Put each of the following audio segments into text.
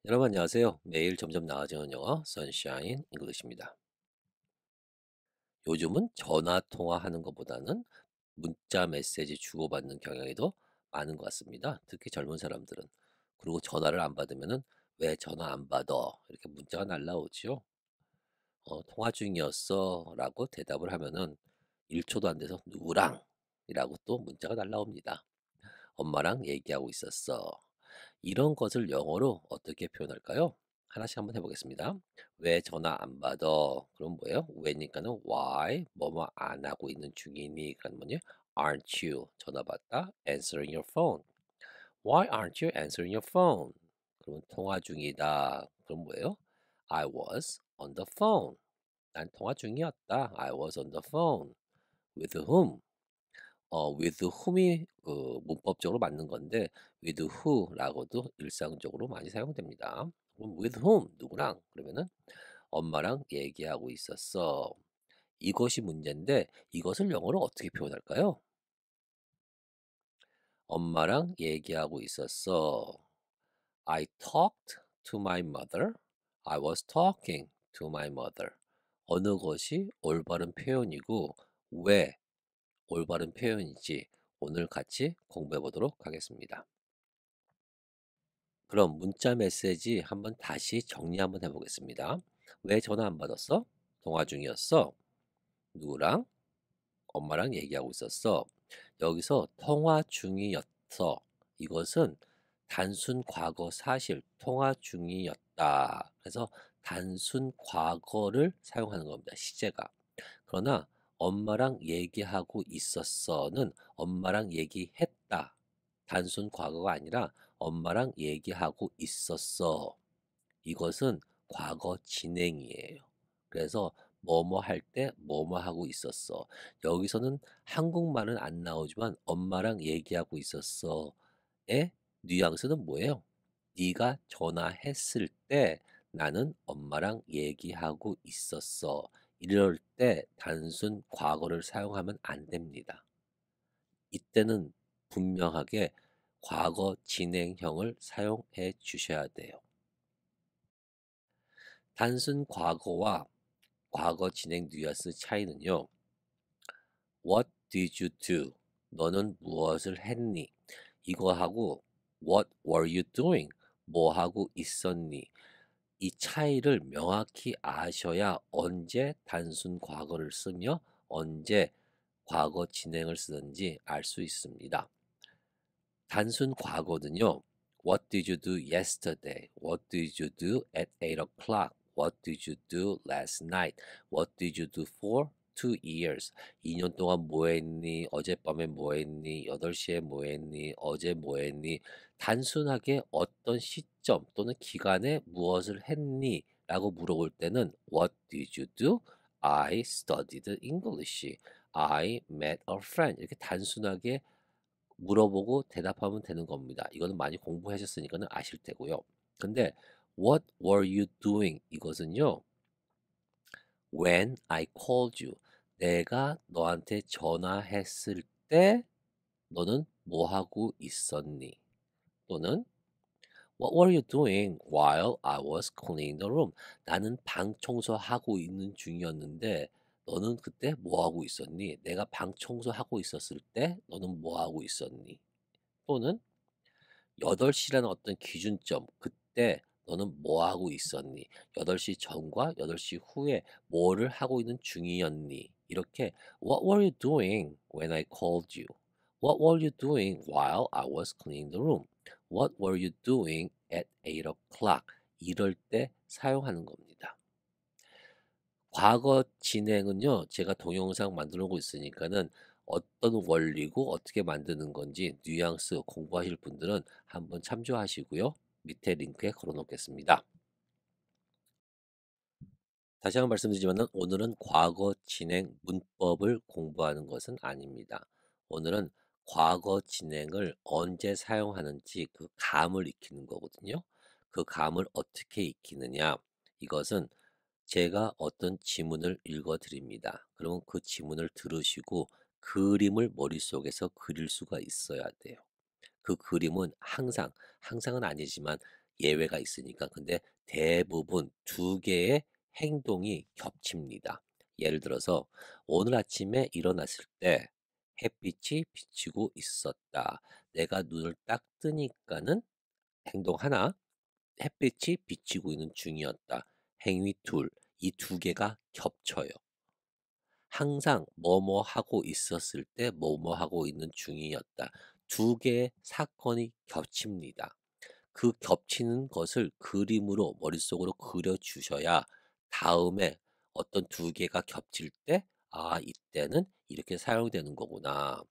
여러분 안녕하세요. 매일 점점 나아지는 영어 선샤인 잉글리시입니다. 요즘은 전화 통화하는 것보다는 문자 메시지 주고받는 경향이 더 많은 것 같습니다. 특히 젊은 사람들은. 그리고 전화를 안 받으면은 왜 전화 안 받아? 이렇게 문자가 날라오죠. 통화 중이었어 라고 대답을 하면은 1초도 안 돼서 누구랑? 이라고 또 문자가 날라옵니다. 엄마랑 얘기하고 있었어. 이런 것을 영어로 어떻게 표현할까요? 하나씩 한번 해보겠습니다. 왜 전화 안 받아? 그럼 뭐예요? 왜니까는 why 뭐뭐 안 하고 있는 중이니? 그런 뭐냐? Aren't you 전화 받다? Answering your phone. Why aren't you answering your phone? 그러면 통화 중이다. 그럼 뭐예요? I was on the phone. 난 통화 중이었다. I was on the phone. With whom? with whom이 그 문법적으로 맞는 건데 with who라고도 일상적으로 많이 사용됩니다. 그럼 with whom 누구랑 그러면은 엄마랑 얘기하고 있었어. 이것이 문제인데 이것을 영어로 어떻게 표현할까요? 엄마랑 얘기하고 있었어. I talked to my mother. I was talking to my mother. 어느 것이 올바른 표현이고 왜 올바른 표현인지 오늘 같이 공부해 보도록 하겠습니다. 그럼 문자 메시지 한번 다시 정리 한번 해보겠습니다. 왜 전화 안 받았어? 통화 중이었어. 누구랑? 엄마랑 얘기하고 있었어. 여기서 통화 중이었어. 이것은 단순 과거 사실, 통화 중이었다. 그래서 단순 과거를 사용하는 겁니다. 시제가. 그러나 엄마랑 얘기하고 있었어는 엄마랑 얘기했다. 단순 과거가 아니라 엄마랑 얘기하고 있었어. 이것은 과거 진행이에요. 그래서 뭐뭐 할 때 뭐뭐 하고 있었어. 여기서는 한국말은 안 나오지만 엄마랑 얘기하고 있었어의 뉘앙스는 뭐예요? 네가 전화했을 때 나는 엄마랑 얘기하고 있었어. 이럴 때 단순 과거를 사용하면 안 됩니다. 이때는 분명하게 과거 진행형을 사용해 주셔야 돼요. 단순 과거와 과거 진행 뉘앙스 차이는요. What did you do? 너는 무엇을 했니? 이거하고 What were you doing? 뭐 하고 있었니? 이 차이를 명확히 아셔야 언제 단순 과거를 쓰며 언제 과거 진행을 쓰는지 알 수 있습니다. 단순 과거는요. What did you do yesterday? What did you do at 8 o'clock? What did you do last night? What did you do for 2 years? 2년 동안 뭐 했니? 어젯밤에 뭐 했니? 8시에 뭐 했니? 어제 뭐 했니? 단순하게 어떤 시점 또는 기간에 무엇을 했니? 라고 물어볼 때는 What did you do? I studied English. I met a friend. 이렇게 단순하게 물어보고 대답하면 되는 겁니다. 이거는 많이 공부하셨으니까는 아실 테고요. 근데 What were you doing? 이것은요. When I called you. 내가 너한테 전화했을 때 너는 뭐 하고 있었니? 또는 What were you doing while I was cleaning the room? 나는 방 청소하고 있는 중이었는데 너는 그때 뭐 하고 있었니? 내가 방 청소하고 있었을 때 너는 뭐 하고 있었니? 또는 8시라는 어떤 기준점, 그때 너는 뭐 하고 있었니? 8시 전과 8시 후에 뭐를 하고 있는 중이었니? 이렇게 What were you doing when I called you? What were you doing while I was cleaning the room? What were you doing at 8 o'clock? 이럴 때 사용하는 겁니다. 과거 진행은요, 제가 동영상 만들어 놓고 있으니까는 어떤 원리고 어떻게 만드는 건지 뉘앙스 공부하실 분들은 한번 참조하시고요. 밑에 링크에 걸어 놓겠습니다. 다시 한번 말씀드리지만 오늘은 과거 진행 문법을 공부하는 것은 아닙니다. 오늘은 과거 진행을 언제 사용하는지 그 감을 익히는 거거든요. 그 감을 어떻게 익히느냐? 이것은 제가 어떤 지문을 읽어 드립니다. 그러면 그 지문을 들으시고 그림을 머릿속에서 그릴 수가 있어야 돼요. 그 그림은 항상, 항상은 아니지만 예외가 있으니까. 근데 대부분 두 개의 행동이 겹칩니다. 예를 들어서 오늘 아침에 일어났을 때 햇빛이 비치고 있었다. 내가 눈을 딱 뜨니까는 행동 하나, 햇빛이 비치고 있는 중이었다. 행위 둘. 이 두 개가 겹쳐요. 항상 뭐뭐 하고 있었을 때 뭐뭐 하고 있는 중이었다. 두 개의 사건이 겹칩니다. 그 겹치는 것을 그림으로 머릿속으로 그려 주셔야 다음에 어떤 두 개가 겹칠 때, 아, 이때는 이렇게 사용되는 거구나.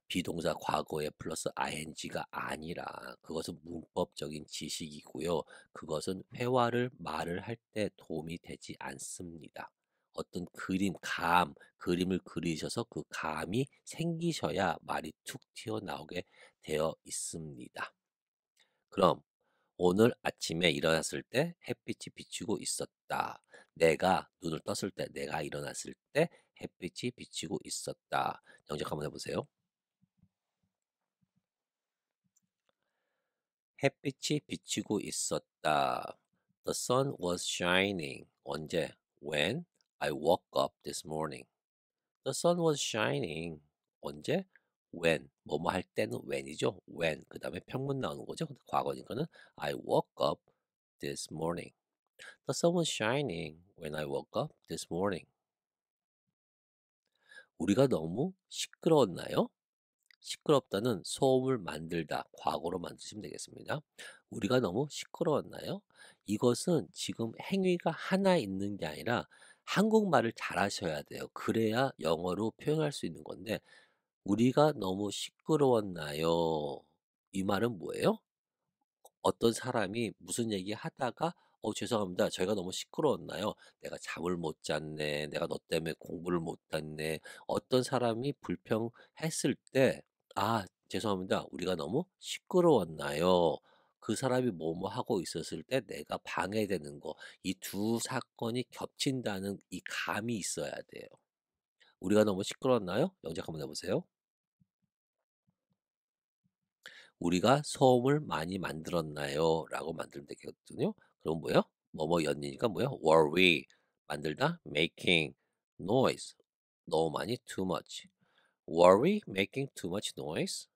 비동사 과거에 플러스 ing가 아니라 그것은 문법적인 지식이고요. 그것은 회화를 말을 할 때 도움이 되지 않습니다. 어떤 그림을 그리셔서 그 감이 생기셔야 말이 툭 튀어나오게 되어 있습니다. 그럼 오늘 아침에 일어났을 때 햇빛이 비치고 있었다. 내가 눈을 떴을 때, 내가 일어났을 때 햇빛이 비치고 있었다. 영작 한번 해보세요. 햇빛이 비치고 있었다. The sun was shining. 언제? When I woke up this morning. The sun was shining. 언제? When. 뭐뭐 할 때는 when이죠. When. 그 다음에 평문 나오는 거죠. 근데 과거니까는 I woke up this morning. The sun was shining when I woke up this morning. 우리가 너무 시끄러웠나요? 시끄럽다는 소음을 만들다 과거로 만드시면 되겠습니다. 우리가 너무 시끄러웠나요? 이것은 지금 행위가 하나 있는 게 아니라 한국말을 잘하셔야 돼요. 그래야 영어로 표현할 수 있는 건데 우리가 너무 시끄러웠나요? 이 말은 뭐예요? 어떤 사람이 무슨 얘기 하다가 죄송합니다. 저희가 너무 시끄러웠나요? 내가 잠을 못 잤네. 내가 너 때문에 공부를 못 했네. 어떤 사람이 불평했을 때 죄송합니다. 우리가 너무 시끄러웠나요? 그 사람이 뭐뭐 하고 있었을 때 내가 방해되는 거. 이 두 사건이 겹친다는 이 감이 있어야 돼요. 우리가 너무 시끄러웠나요? 영작 한번 해보세요. 우리가 소음을 많이 만들었나요? 라고 만들면 되거든요. 그럼 뭐요? 뭐뭐 였니까 뭐요? Were we 만들다 making noise 너무 많이 too much. Were we making too much noise?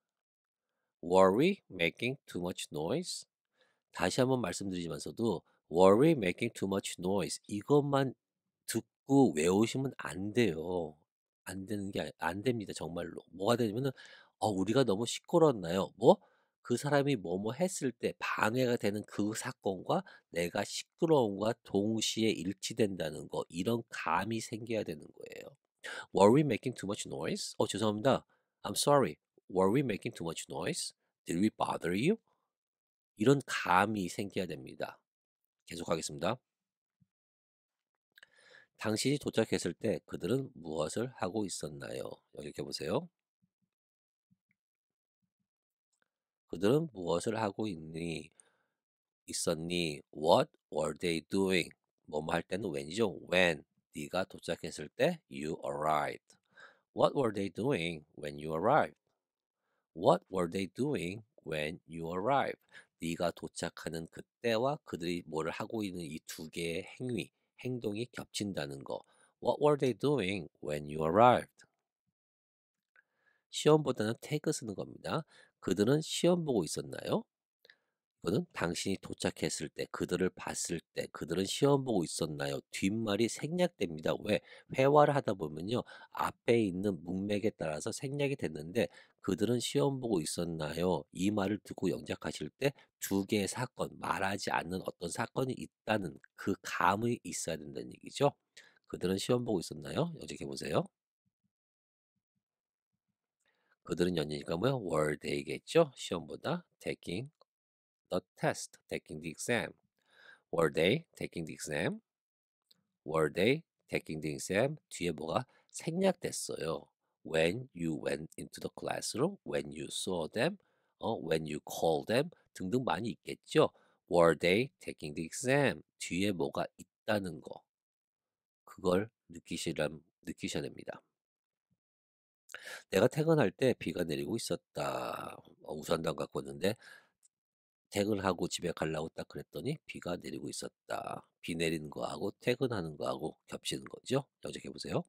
Were we making too much noise? 다시 한번 말씀드리면서도 Were we making too much noise? 이것만 듣고 외우시면 안 돼요. 안 되는 게 안 됩니다. 정말로. 뭐가 되냐면은 우리가 너무 시끄러웠나요? 뭐? 그 사람이 뭐뭐 했을 때 방해가 되는 그 사건과 내가 시끄러움과 동시에 일치된다는 거 이런 감이 생겨야 되는 거예요. Were we making too much noise? 죄송합니다. I'm sorry. Were we making too much noise? Did we bother you? 이런 감이 생겨야 됩니다. 계속하겠습니다. 당신이 도착했을 때 그들은 무엇을 하고 있었나요? 여기 이렇게 보세요. 그들은 무엇을 하고 있었니? What were they doing? 뭐뭐 할 때는 when이죠. When 네가 도착했을 때 you arrived. What were they doing when you arrived? What were they doing when you arrived? 네가 도착하는 그때와 그들이 뭐를 하고 있는 이 두 개의 행동이 겹친다는 거. What were they doing when you arrived? 시험보다는 take 쓰는 겁니다. 그들은 시험 보고 있었나요? 이거는 당신이 도착했을 때, 그들을 봤을 때, 그들은 시험 보고 있었나요? 뒷말이 생략됩니다. 왜? 회화를 하다 보면요. 앞에 있는 문맥에 따라서 생략이 됐는데, 그들은 시험 보고 있었나요? 이 말을 듣고 영작하실 때 두 개의 사건, 말하지 않는 어떤 사건이 있다는 그 감이 있어야 된다는 얘기죠. 그들은 시험 보고 있었나요? 영작해 보세요. 그들은 연이니까 뭐요? were they겠죠? 시험보다 taking the test, taking the exam. Were they taking the exam? Were they taking the exam? 뒤에 뭐가 생략됐어요. When you went into the classroom, when you saw them, when you called them 등등 많이 있겠죠. Were they taking the exam? 뒤에 뭐가 있다는 거. 그걸 느끼셔야 됩니다. 내가 퇴근할 때 비가 내리고 있었다. 우산도 안 갖고 왔는데 퇴근하고 집에 가려고 딱 그랬더니 비가 내리고 있었다. 비 내리는 거하고 퇴근하는 거하고 겹치는 거죠. 여직해 보세요.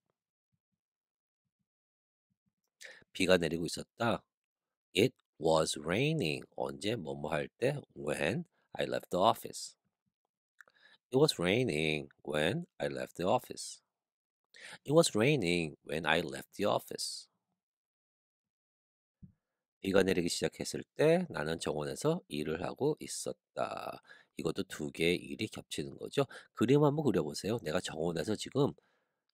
비가 내리고 있었다. It was raining. 언제 뭐뭐 할 때? When I left the office. It was raining when I left the office. It was raining when I left the office. 비가 내리기 시작했을 때 나는 정원에서 일을 하고 있었다. 이것도 두 개의 일이 겹치는 거죠. 그림 한번 그려보세요. 내가 정원에서 지금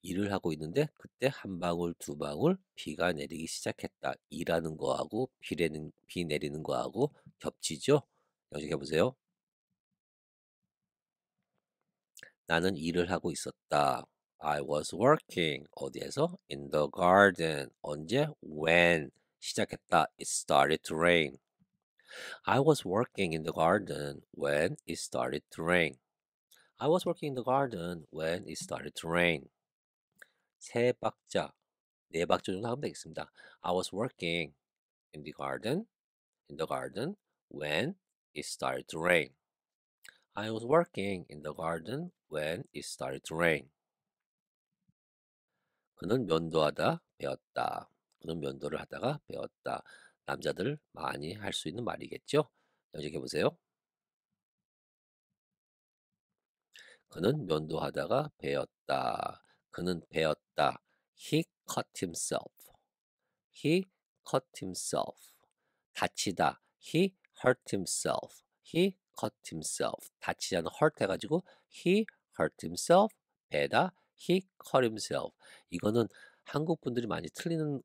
일을 하고 있는데 그때 한 방울 두 방울 비가 내리기 시작했다. 일하는 거하고 비 내리는 거하고 겹치죠? 여기 해보세요. 나는 일을 하고 있었다. I was working. 어디에서? In the garden. 언제? When. 시작했다. It started to rain. I was working in the garden when it started to rain. I was working in the garden when it started to rain. 세 박자, 네 박자 정도 하면 되겠습니다. I was working in the garden when it started to rain. I was working in the garden when it started to rain. 그는 면도하다 배웠다. 그는 면도를 하다가 배웠다. 남자들 많이 할 수 있는 말이겠죠? 여기 보세요. 그는 면도하다가 배웠다. 그는 배웠다. He cut himself. He cut himself. 다치다. He hurt himself. He cut himself. 다치지 않은 hurt 해가지고 he hurt himself. 배다. He cut himself. 이거는 한국 분들이 많이 틀리는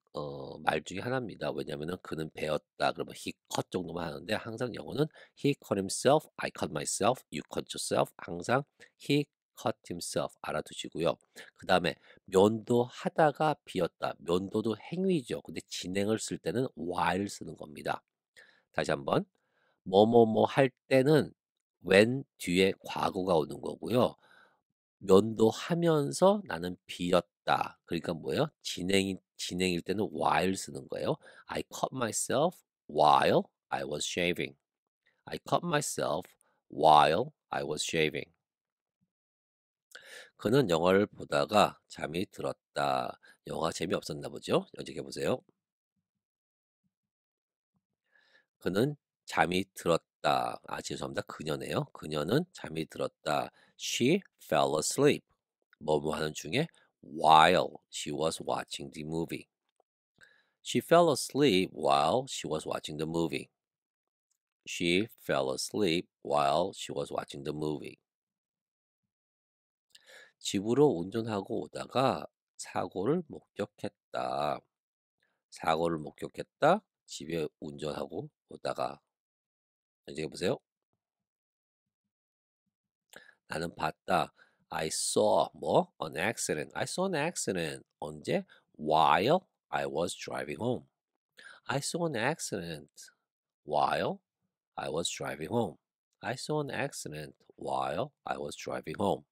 말 중에 하나입니다. 왜냐하면 그는 배웠다. 그러면 he cut 정도만 하는데 항상 영어는 he cut himself, I cut myself, you cut yourself. 항상 he cut himself 알아두시고요. 그 다음에 면도하다가 비었다. 면도도 행위죠. 근데 진행을 쓸 때는 while 쓰는 겁니다. 다시 한번 뭐뭐뭐 할 때는 when 뒤에 과거가 오는 거고요. 면도하면서 나는 비었다. 그러니까 뭐예요? 진행일 때는 while 쓰는 거예요. I cut myself while I was shaving. I cut myself while I was shaving. 그는 영화를 보다가 잠이 들었다. 영화 재미없었나 보죠? 연직해 보세요. 그는 잠이 들었다. 아, 죄송합니다. 그녀네요. 그녀는 잠이 들었다. She fell asleep. 뭐뭐 하는 중에 while she was watching the movie. She fell asleep while she was watching the movie. She fell asleep while she was watching the movie. 집으로 운전하고 오다가 사고를 목격했다. 사고를 목격했다. 집에 운전하고 오다가 이제 보세요. 나는 봤다. I saw 뭐 an accident. I saw an accident. 언제? While I was driving home. I saw an accident while I was driving home. I saw an accident while I was driving home.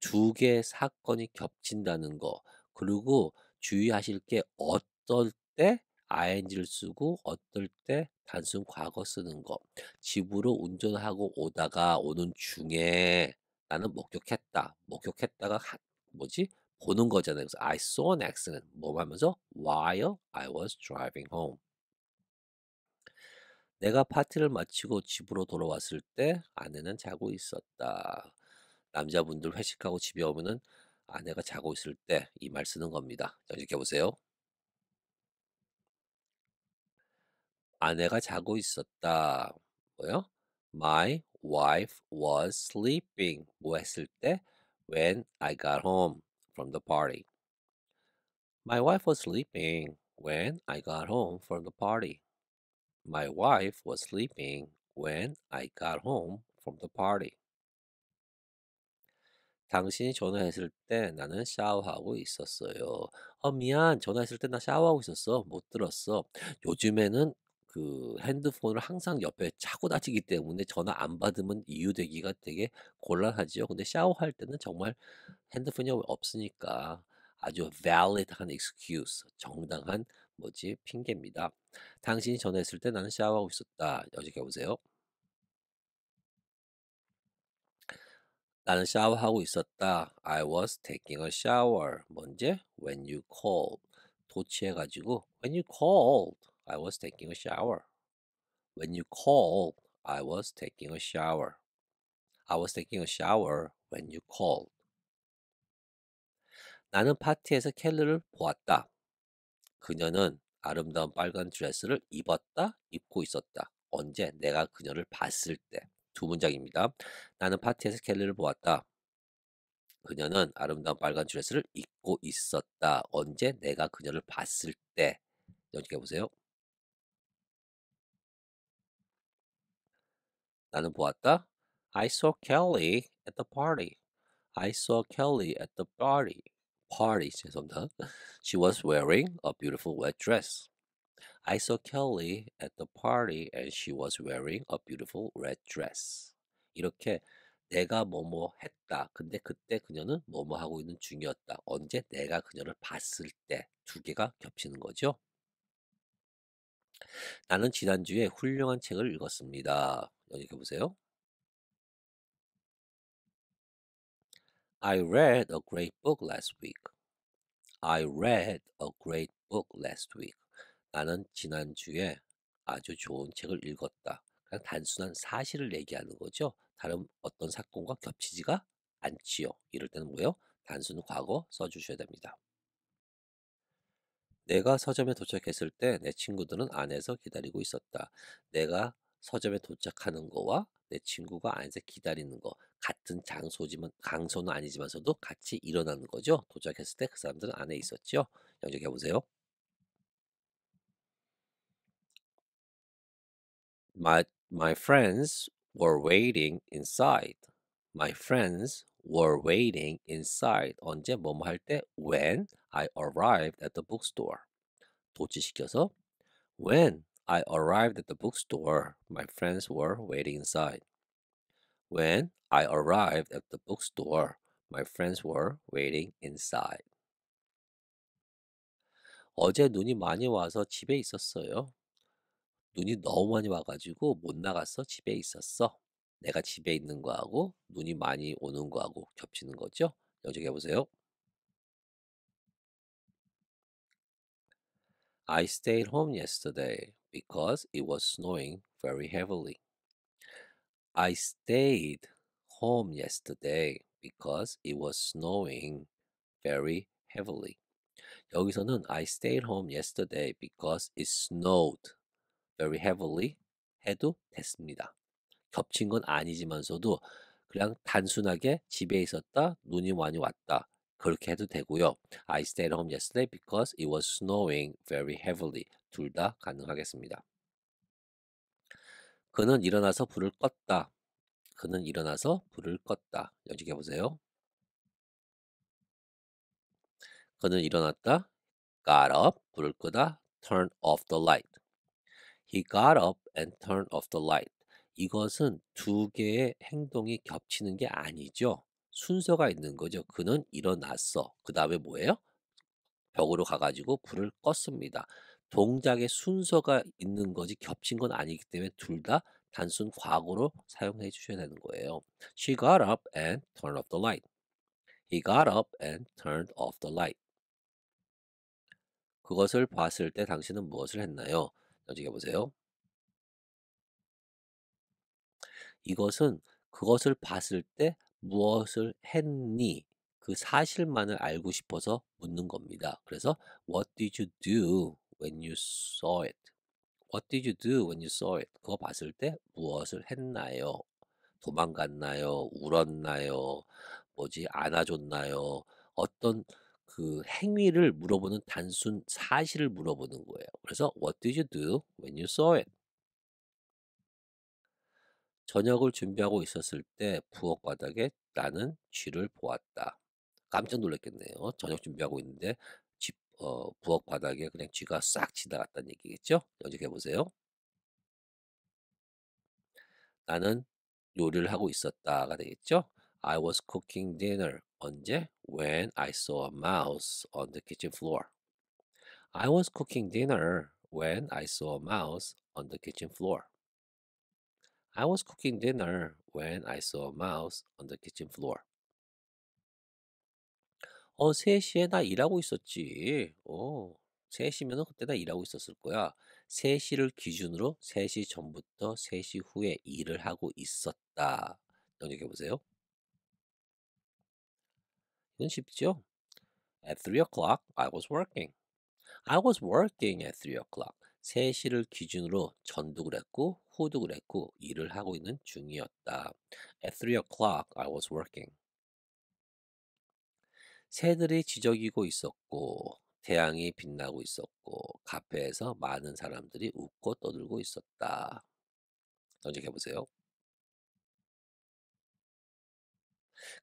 두 개의 사건이 겹친다는 거. 그리고 주의하실 게 어떨 때 ing를 쓰고 어떨 때 단순 과거 쓰는 거. 집으로 운전하고 오다가 오는 중에 나는 목격했다. 목격했다가 뭐지? 보는 거잖아요. 그래서 I saw an accident. 뭐 하면서 while I was driving home. 내가 파티를 마치고 집으로 돌아왔을 때 아내는 자고 있었다. 남자분들 회식하고 집에 오면은 아내가 자고 있을 때 이 말 쓰는 겁니다. 자, 이렇게 보세요. 아내가 자고 있었다. 뭐요? My wife was sleeping. 뭐 했을 때? When I got home from the party. My wife was sleeping when I got home from the party. My wife was sleeping when I got home from the party. 당신이 전화했을 때 나는 샤워하고 있었어요. 미안. 전화했을 때 나 샤워하고 있었어. 못 들었어. 요즘에는 그 핸드폰을 항상 옆에 차고 다니기 때문에 전화 안 받으면 이유되기가 되게 곤란하지요. 근데 샤워할 때는 정말 핸드폰이 없으니까 아주 valid한 excuse, 정당한 뭐지 핑계입니다. 당신이 전화했을 때 나는 샤워하고 있었다. 여기 보세요. 나는 샤워하고 있었다. I was taking a shower. 뭔지? When you called. 도치해가지고 when you called, I was taking a shower. When you called, I was taking a shower. I was taking a shower when you called. 나는 파티에서 켈리를 보았다. 그녀는 아름다운 빨간 드레스를 입었다, 입고 있었다. 언제? 내가 그녀를 봤을 때. 두 문장입니다. 나는 파티에서 켈리를 보았다. 그녀는 아름다운 빨간 드레스를 입고 있었다. 언제? 내가 그녀를 봤을 때. 여기 보세요. 나는 보았다. I saw Kelly at the party. I saw Kelly at the party. Party, 죄송합니다. She was wearing a beautiful red dress. I saw Kelly at the party and she was wearing a beautiful red dress. 이렇게 내가 뭐뭐 했다. 근데 그때 그녀는 뭐뭐 하고 있는 중이었다. 언제? 내가 그녀를 봤을 때. 두 개가 겹치는 거죠. 나는 지난주에 훌륭한 책을 읽었습니다. 여기 보세요. I read a great book last week. I read a great book last week. 나는 지난주에 아주 좋은 책을 읽었다. 그냥 단순한 사실을 얘기하는 거죠. 다른 어떤 사건과 겹치지가 않지요. 이럴 때는 뭐예요? 단순 과거 써주셔야 됩니다. 내가 서점에 도착했을 때 내 친구들은 안에서 기다리고 있었다. 내가 서점에 도착하는 거와 내 친구가 안에서 기다리는 거 같은 장소는 아니지만서도 같이 일어나는 거죠. 도착했을 때 그 사람들은 안에 있었죠. 영적해 보세요. My friends were waiting inside. My friends were waiting inside. 언제 뭐뭐 할 때 when I arrived at the bookstore. 도치시켜서 when I arrived at the bookstore, my friends were waiting inside. When I arrived at the bookstore, my friends were waiting inside. 어제 눈이 많이 와서 집에 있었어요. 눈이 너무 많이 와가지고 못 나갔어. 집에 있었어. 내가 집에 있는 거하고 눈이 많이 오는 거하고 겹치는 거죠. 여기 보세요. I stayed home yesterday because it was snowing very heavily. I stayed home yesterday because it was snowing very heavily. 여기서는 I stayed home yesterday because it snowed very heavily 해도 됐습니다. 겹친 건 아니지만서도 그냥 단순하게 집에 있었다, 눈이 많이 왔다. 그렇게 해도 되고요. I stayed home yesterday because it was snowing very heavily. 둘 다 가능하겠습니다. 그는 일어나서 불을 껐다. 그는 일어나서 불을 껐다. 여기 보세요. 그는 일어났다. Got up, 불을 끄다. Turn off the light. He got up and turned off the light. 이것은 두 개의 행동이 겹치는 게 아니죠. 순서가 있는 거죠. 그는 일어났어. 그 다음에 뭐예요? 벽으로 가가지고 불을 껐습니다. 동작의 순서가 있는 거지 겹친 건 아니기 때문에 둘 다 단순 과거로 사용해 주셔야 되는 거예요. She got up and turned off the light. He got up and turned off the light. 그것을 봤을 때 당신은 무엇을 했나요? 여기 보세요. 이것은 그것을 봤을 때 무엇을 했니? 그 사실만을 알고 싶어서 묻는 겁니다. 그래서 What did you do when you saw it? What did you do when you saw it? 그거 봤을 때 무엇을 했나요? 도망갔나요? 울었나요? 안아줬나요? 어떤 그 행위를 물어보는 단순 사실을 물어보는 거예요. 그래서 What did you do when you saw it? 저녁을 준비하고 있었을 때 부엌 바닥에 나는 쥐를 보았다. 깜짝 놀랐겠네요. 저녁 준비하고 있는데 부엌 바닥에 그냥 쥐가 싹 지나갔다는 얘기겠죠? 연속해 보세요. 나는 요리를 하고 있었다가 되겠죠? I was cooking dinner. 언제? When I saw a mouse on the kitchen floor. I was cooking dinner when I saw a mouse on the kitchen floor. I was cooking dinner when I saw a mouse on the kitchen floor. 3시에 나 일하고 있었지. 3시면은 그때 나 일하고 있었을 거야. 3시를 기준으로 3시 전부터 3시 후에 일을 하고 있었다. 영역해 보세요. 이건 쉽죠? At 3 o'clock, I was working. I was working at 3 o'clock. 3시를 기준으로 전도 그랬고, 후도 그랬고, 일을 하고 있는 중이었다. At 3 o'clock, I was working. 새들이 지저귀고 있었고, 태양이 빛나고 있었고, 카페에서 많은 사람들이 웃고 떠들고 있었다. 정직해 보세요.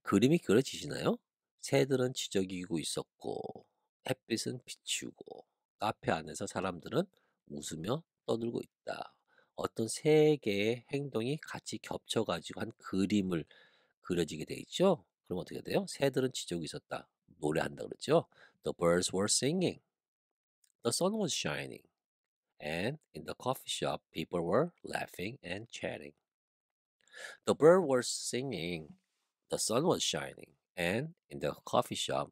그림이 그려지시나요? 새들은 지저귀고 있었고, 햇빛은 비추고, 카페 안에서 사람들은 웃으며 떠들고 있다. 어떤 세 개의 행동이 같이 겹쳐가지고 한 그림을 그려지게 돼 있죠? 그럼 어떻게 돼요? 새들은 지저귀고 있었다. 노래한다 그러죠? The birds were singing. The sun was shining. And in the coffee shop, people were laughing and chatting. The birds were singing. The sun was shining. And in the coffee shop,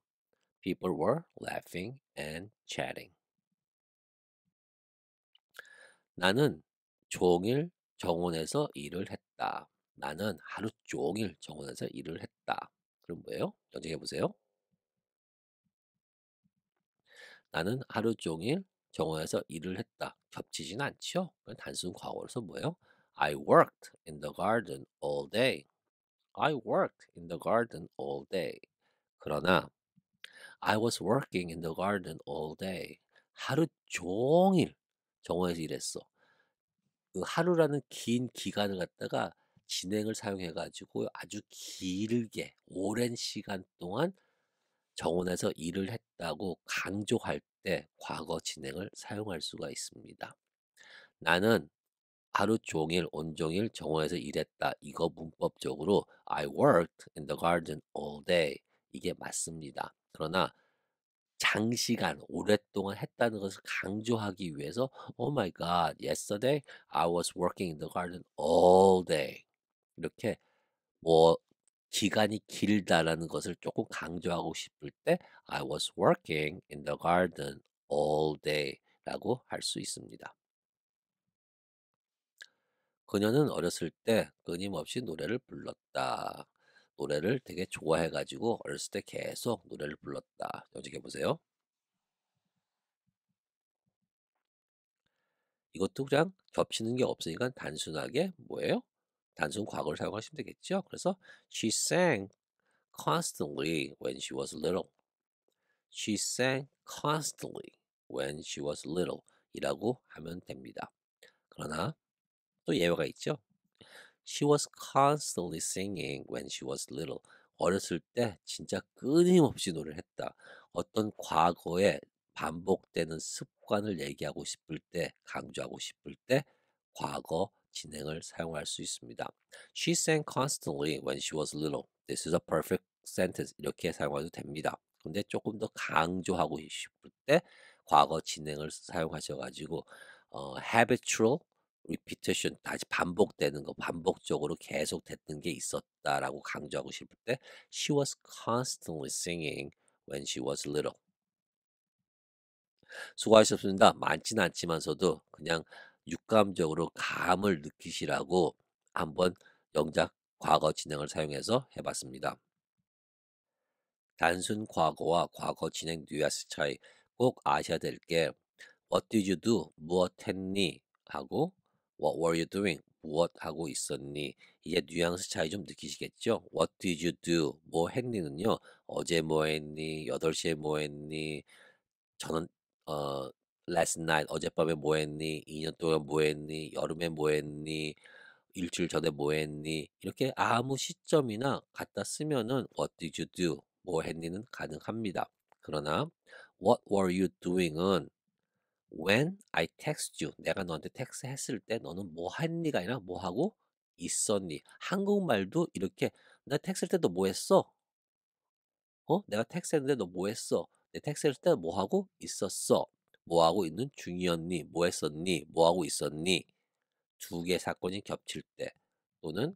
people were laughing and chatting. 나는 종일 정원에서 일을 했다. 나는 하루 종일 정원에서 일을 했다. 그럼 뭐예요? 연정해 보세요. 나는 하루 종일 정원에서 일을 했다. 겹치진 않죠? 그건 단순 과거로서 뭐예요? I worked in the garden all day. I worked in the garden all day. 그러나 I was working in the garden all day. 하루 종일 정원에서 일했어. 그 하루라는 긴 기간을 갖다가 진행을 사용해 가지고 아주 길게 오랜 시간 동안 정원에서 일을 했다고 강조할 때 과거 진행을 사용할 수가 있습니다. 나는 하루 종일 온종일 정원에서 일했다. 이거 문법적으로 I worked in the garden all day. 이게 맞습니다. 그러나 장시간 오랫동안 했다는 것을 강조하기 위해서 Oh my God, yesterday I was working in the garden all day. 이렇게 뭐 기간이 길다라는 것을 조금 강조하고 싶을 때 I was working in the garden all day라고 할 수 있습니다. 그녀는 어렸을 때 끊임없이 노래를 불렀다. 노래를 되게 좋아해 가지고 어렸을 때 계속 노래를 불렀다. 연습해 보세요. 이것도 그냥 겹치는 게 없으니까 단순하게 뭐예요? 단순 과거를 사용하시면 되겠죠. 그래서 she sang constantly when she was little. She sang constantly when she was little 이라고 하면 됩니다. 그러나 또 예외가 있죠. She was constantly singing when she was little. 어렸을 때 진짜 끊임없이 노래를 했다. 어떤 과거에 반복되는 습관을 얘기하고 싶을 때, 강조하고 싶을 때 과거 진행을 사용할 수 있습니다. She sang constantly when she was little. This is a perfect sentence. 이렇게 사용해도 됩니다. 근데 조금 더 강조하고 싶을 때 과거 진행을 사용하셔가지고 habitual repetition 다시 반복되는 거 반복적으로 계속 됐던 게 있었다라고 강조하고 싶을 때 she was constantly singing when she was little. 수고하셨습니다. 많진 않지만서도 그냥 육감적으로 감을 느끼시라고 한번 영작 과거 진행을 사용해서 해봤습니다. 단순 과거와 과거 진행 뉘앙스 차이 꼭 아셔야 될 게 What did you do? 무엇 했니? 하고 What were you doing? 무엇 하고 있었니? 이제 뉘앙스 차이 좀 느끼시겠죠? What did you do? 뭐 했니는요. 어제 뭐 했니? 8시에 뭐 했니? 저는 어 last night 어젯밤에 뭐 했니? 2년 동안 뭐 했니? 여름에 뭐 했니? 일주일 전에 뭐 했니? 이렇게 아무 시점이나 갖다 쓰면은 What did you do? 뭐 했니는 가능합니다. 그러나 What were you doing은 When I text you, 내가 너한테 텍스트 했을 때 너는 뭐 했니가 아니라 뭐 하고 있었니? 한국말도 이렇게 나 텍스트 할 때 너 뭐 했어? 내가 텍스트 했는데 너 뭐 했어? 내 텍스트 했을 때 뭐 하고 있었어? 뭐 하고 있는 중이었니? 뭐 했었니? 뭐 하고 있었니? 두 개 사건이 겹칠 때. 또는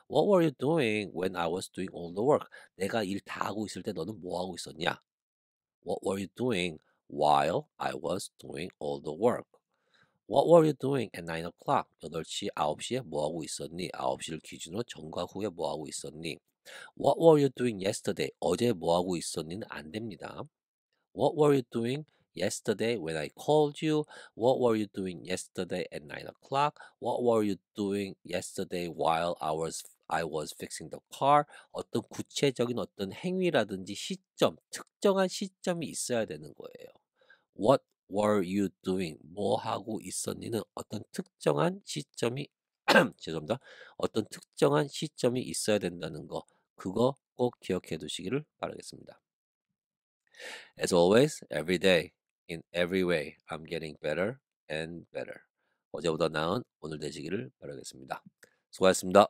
What were you doing when I was doing all the work? 내가 일 다 하고 있을 때 너는 뭐 하고 있었냐? What were you doing while I was doing all the work? What were you doing at 9 o'clock? 8시, 9시에 뭐 하고 있었니? 9시를 기준으로 전과 후에 뭐 하고 있었니? What were you doing yesterday? 어제 뭐 하고 있었니는 안 됩니다. What were you doing yesterday when I called you? What were you doing yesterday at 9 o'clock? What were you doing yesterday while I was fixing the car? 어떤 구체적인 어떤 행위라든지 시점, 특정한 시점이 있어야 되는 거예요. What were you doing? 뭐 하고 있었니는 어떤 특정한 시점이 죄송합니다. 어떤 특정한 시점이 있어야 된다는 거. 그거 꼭 기억해 두시기를 바라겠습니다. As always, every day, in every way, I'm getting better and better. 어제보다 나은 오늘 되시기를 바라겠습니다. 수고하셨습니다.